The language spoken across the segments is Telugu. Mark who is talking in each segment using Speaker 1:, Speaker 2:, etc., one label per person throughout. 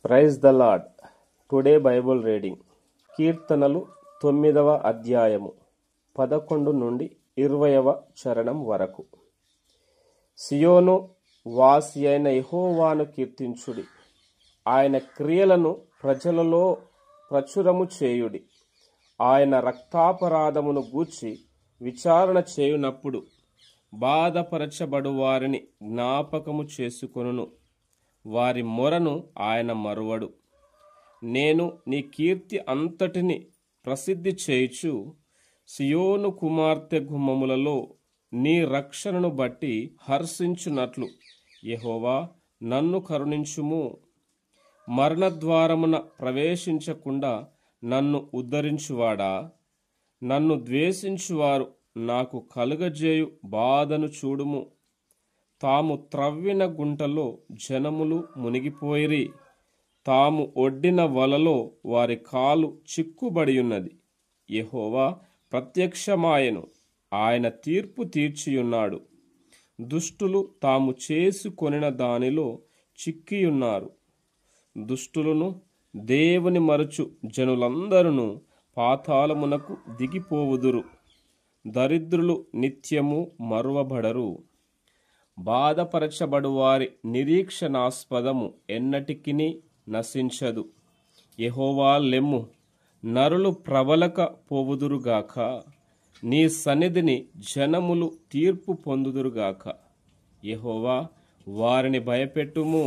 Speaker 1: Praise the Lord. Today Bible reading కీర్తనలు 9వ అధ్యాయము 11 నుండి 20వ చరణం వరకు. సియోను వాసి అయిన యెహోవాను కీర్తించుడి, ఆయన క్రియలను ప్రజలలో ప్రచురము చేయుడి. ఆయన రక్తాపరాధమును గూర్చి విచారణ చేయునప్పుడు బాధపరచబడు వారిని జ్ఞాపకము చేసుకొనును. వారి మొరను ఆయన మరువడు. నేను నీ కీర్తి అంతటిని ప్రసిద్ధి చేయుచు సియోను కుమార్తె గుమ్మములలో నీ రక్షణను బట్టి హర్షించునట్లు యెహోవా నన్ను కరుణించుము. మరణద్వారమున ప్రవేశించకుండా నన్ను ఉద్ధరించువాడా, నన్ను ద్వేషించువారు నాకు కలుగజేయు బాధను చూడుము. తాము త్రవ్విన గుంటలో జనములు మునిగిపోయిరి, తాము ఒడ్డిన వలలో వారి కాలు చిక్కుబడియున్నది. యెహోవా ప్రత్యక్షమాయెను, ఆయన తీర్పు తీర్చియున్నాడు. దుష్టులు తాము చేసుకొనిన దానిలో చిక్కియున్నారు. దుష్టులను దేవుని మరచు జనులందరూ పాతాళమునకు దిగిపోవుదురు. దరిద్రులు నిత్యము మరువబడరు. బాధపరచబడు వారి నిరీక్షణాస్పదము ఎన్నటికిని నశించదు. యెహోవా లెమ్ము, నరులు ప్రబలక పోవుదురుగాక. నీ సన్నిధిని జనములు తీర్పు పొందుదురుగాక. యెహోవా వారిని భయపెట్టుము,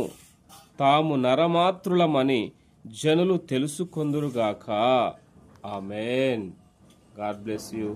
Speaker 1: తాము నరమాత్రులమని జనులు తెలుసుకొందురుగాక. ఆమేన్. God bless you.